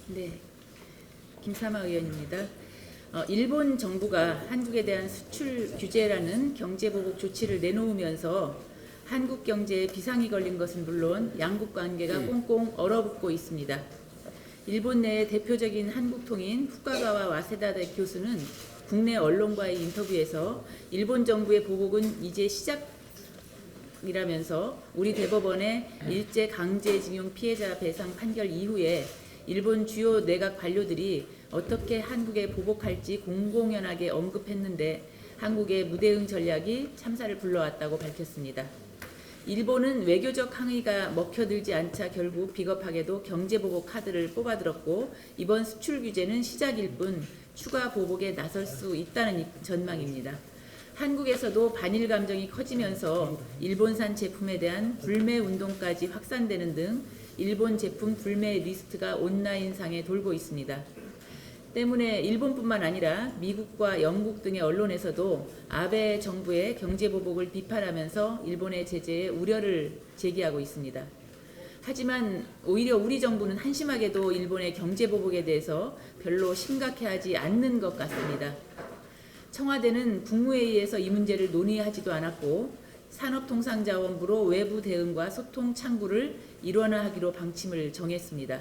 네, 김사마 의원입니다. 일본 정부가 한국에 대한 수출 규제라는 경제보복 조치를 내놓으면서 한국 경제에 비상이 걸린 것은 물론 양국 관계가 꽁꽁 얼어붙고 있습니다. 일본 내의 대표적인 한국통인 후카가와 와세다대 교수는 국내 언론과의 인터뷰에서 일본 정부의 보복은 이제 시작이라면서 우리 대법원의 일제 강제징용 피해자 배상 판결 이후에 일본 주요 내각 관료들이 어떻게 한국에 보복할지 공공연하게 언급했는데 한국의 무대응 전략이 참사를 불러왔다고 밝혔습니다. 일본은 외교적 항의가 먹혀들지 않자 결국 비겁하게도 경제보복 카드를 뽑아들었고 이번 수출 규제는 시작일 뿐 추가 보복에 나설 수 있다는 전망입니다. 한국에서도 반일 감정이 커지면서 일본산 제품에 대한 불매 운동까지 확산되는 등 일본 제품 불매 리스트가 온라인상에 돌고 있습니다. 때문에 일본뿐만 아니라 미국과 영국 등의 언론에서도 아베 정부의 경제보복을 비판하면서 일본의 제재에 우려를 제기하고 있습니다. 하지만 오히려 우리 정부는 한심하게도 일본의 경제보복에 대해서 별로 심각해하지 않는 것 같습니다. 청와대는 국무회의에서 이 문제를 논의하지도 않았고 산업통상자원부로 외부 대응과 소통 창구를 일원화하기로 방침을 정했습니다.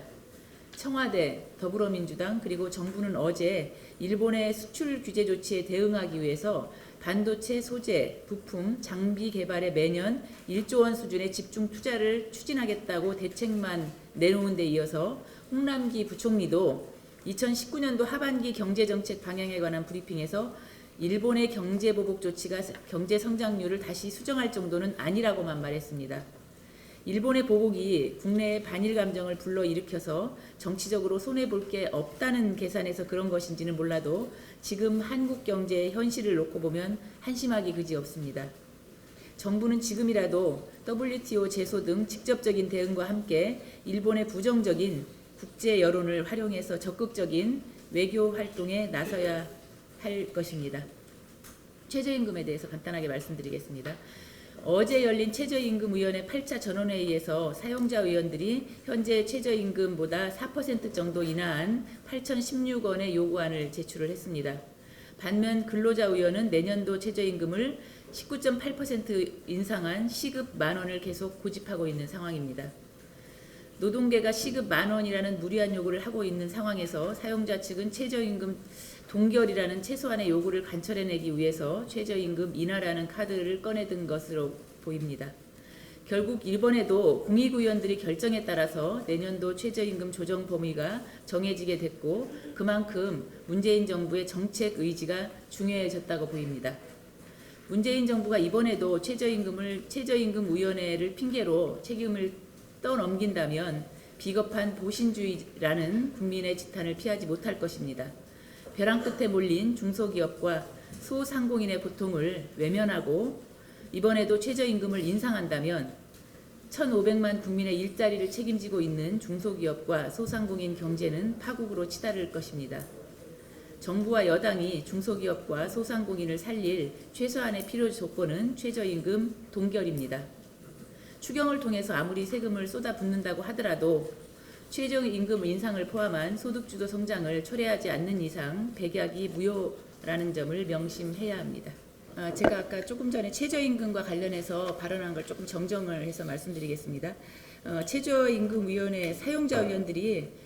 청와대, 더불어민주당 그리고 정부는 어제 일본의 수출 규제 조치에 대응하기 위해서 반도체 소재, 부품, 장비 개발에 매년 1조 원 수준의 집중 투자를 추진하겠다고 대책만 내놓은 데 이어서 홍남기 부총리도 2019년도 하반기 경제정책 방향에 관한 브리핑에서 일본의 경제보복 조치가 경제 성장률을 다시 수정할 정도는 아니라고만 말했습니다. 일본의 보복이 국내의 반일 감정을 불러일으켜서 정치적으로 손해볼 게 없다는 계산에서 그런 것인지는 몰라도 지금 한국 경제의 현실을 놓고 보면 한심하기 그지없습니다. 정부는 지금이라도 WTO 제소 등 직접적인 대응과 함께 일본의 부정적인 국제 여론을 활용해서 적극적인 외교 활동에 나서야 할 것입니다. 최저임금에 대해서 간단하게 말씀드리겠습니다. 어제 열린 최저임금위원회 8차 전원회의에서 사용자 의원들이 현재 최저임금보다 4% 정도 인하한 8,016원의 요구안을 제출을 했습니다. 반면 근로자 의원은 내년도 최저임금을 19.8% 인상한 시급 만원을 계속 고집하고 있는 상황입니다. 노동계가 시급 만원이라는 무리한 요구를 하고 있는 상황에서 사용자 측은 최저임금 동결이라는 최소한의 요구를 관철해내기 위해서 최저임금 인하라는 카드를 꺼내든 것으로 보입니다. 결국 이번에도 공익의원들이 결정에 따라서 내년도 최저임금 조정 범위가 정해지게 됐고 그만큼 문재인 정부의 정책 의지가 중요해졌다고 보입니다. 문재인 정부가 이번에도 최저임금위원회를 핑계로 책임을 떠넘긴다면 비겁한 보신주의라는 국민의 지탄을 피하지 못할 것입니다. 벼랑 끝에 몰린 중소기업과 소상공인의 고통을 외면하고 이번에도 최저임금을 인상한다면 1,500만 국민의 일자리를 책임지고 있는 중소기업과 소상공인 경제는 파국으로 치달을 것입니다. 정부와 여당이 중소기업과 소상공인을 살릴 최소한의 필요 조건은 최저임금 동결입니다. 추경을 통해서 아무리 세금을 쏟아붓는다고 하더라도 최저임금 인상을 포함한 소득주도 성장을 초래하지 않는 이상 백약이 무효라는 점을 명심해야 합니다. 제가 아까 조금 전에 최저임금과 관련해서 발언한 걸 조금 정정을 해서 말씀드리겠습니다. 최저임금위원회 사용자 의원들이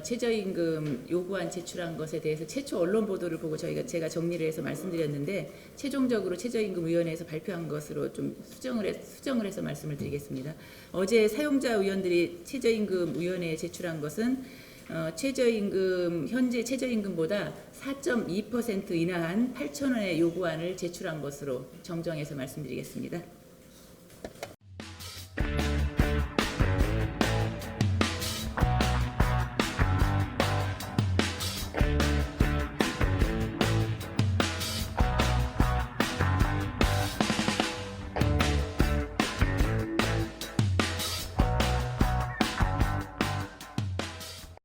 최저임금 요구안 제출한 것에 대해서 최초 언론 보도를 보고 제가 정리를 해서 말씀드렸는데 최종적으로 최저임금위원회에서 발표한 것으로 좀 수정을 해서 말씀을 드리겠습니다. 어제 사용자 의원들이 최저임금위원회에 제출한 것은 현재 최저임금보다 4.2% 인하한 8,000원의 요구안을 제출한 것으로 정정해서 말씀드리겠습니다.